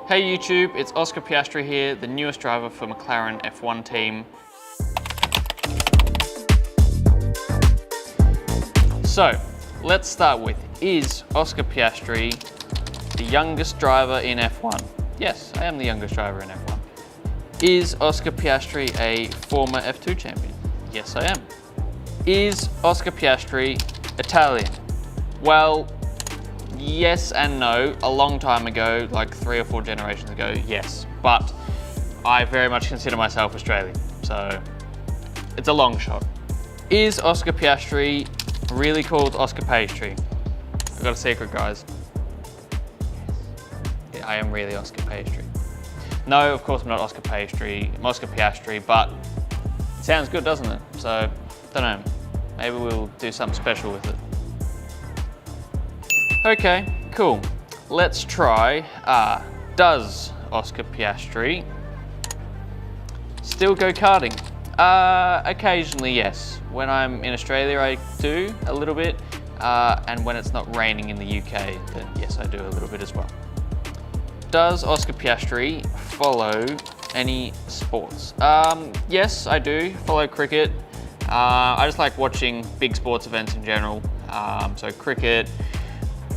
Hey YouTube, it's Oscar Piastri here, the newest driver for McLaren F1 team. So, let's start with, is Oscar Piastri the youngest driver in F1? Yes, I am the youngest driver in F1. Is Oscar Piastri a former F2 champion? Yes, I am. Is Oscar Piastri Italian? Well, yes and no. A long time ago, like 3 or 4 generations ago, yes. But I very much consider myself Australian, so it's a long shot. Is Oscar Piastri really called Oscar Pastry? I've got a secret, guys. Yes. Yeah, I am really Oscar Pastry. No, of course I'm not Oscar Pastry. I'm Oscar Piastri, but it sounds good, doesn't it? So, don't know. Maybe we'll do something special with it. Okay, cool. Let's try, does Oscar Piastri still go karting? Occasionally, yes. When I'm in Australia, I do a little bit. And when it's not raining in the UK, then yes, I do a little bit as well. Does Oscar Piastri follow any sports? Yes, I do follow cricket. I just like watching big sports events in general. So cricket,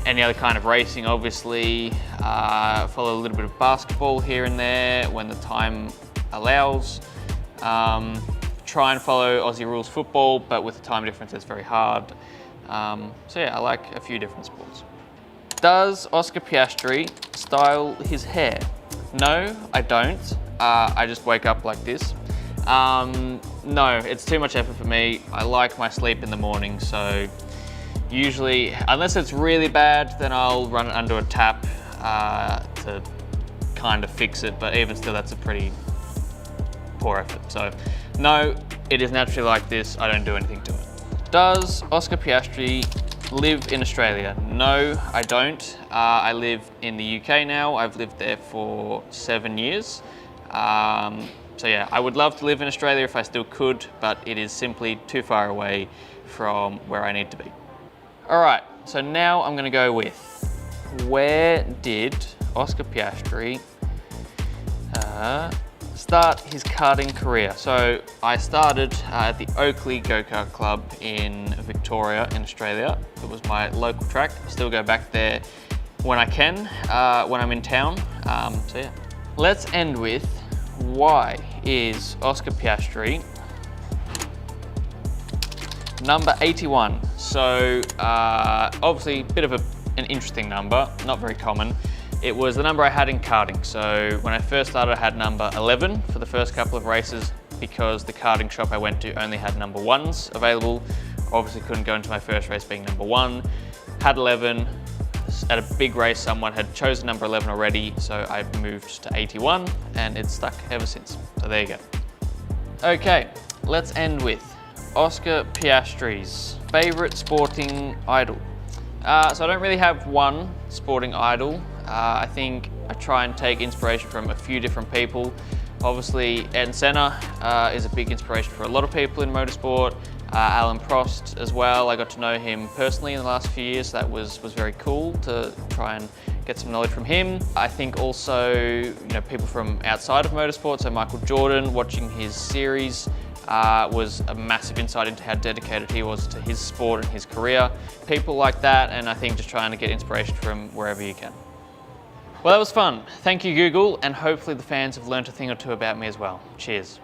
any other kind of racing, obviously. Follow a little bit of basketball here and there when the time allows. Try and follow Aussie rules football, but with the time difference, it's very hard. So yeah, I like a few different sports. Does Oscar Piastri style his hair? No, I don't. I just wake up like this. No, it's too much effort for me. I like my sleep in the morning, so usually, unless it's really bad, then I'll run it under a tap to kind of fix it, but even still, that's a pretty poor effort. So no, it is naturally like this. I don't do anything to it. Does Oscar Piastri live in Australia? No, I don't. I live in the UK now. I've lived there for 7 years. So yeah, I would love to live in Australia if I still could, but it is simply too far away from where I need to be. All right, so now I'm gonna go with, where did Oscar Piastri start his karting career? So I started at the Oakley Go-Kart Club in Victoria in Australia. It was my local track. I still go back there when I can, when I'm in town. So yeah. Let's end with, why is Oscar Piastri number 81? So obviously a bit of an interesting number, not very common. It was the number I had in karting. So when I first started, I had number 11 for the first couple of races because the karting shop I went to only had number 1s available. Obviously couldn't go into my first race being number 1. Had 11. At a big race, someone had chosen number 11 already, so I moved to 81 and it's stuck ever since. So there you go. Okay, let's end with Oscar Piastri's favorite sporting idol. So I don't really have one sporting idol. I think I try and take inspiration from a few different people. Obviously, Ayrton Senna is a big inspiration for a lot of people in motorsport. Alan Prost as well. I got to know him personally in the last few years. That was very cool to try and get some knowledge from him. I think also, people from outside of motorsport, so Michael Jordan, watching his series was a massive insight into how dedicated he was to his sport and his career. People like that, and I think just trying to get inspiration from wherever you can. Well, that was fun. Thank you, Google, and hopefully the fans have learned a thing or two about me as well. Cheers.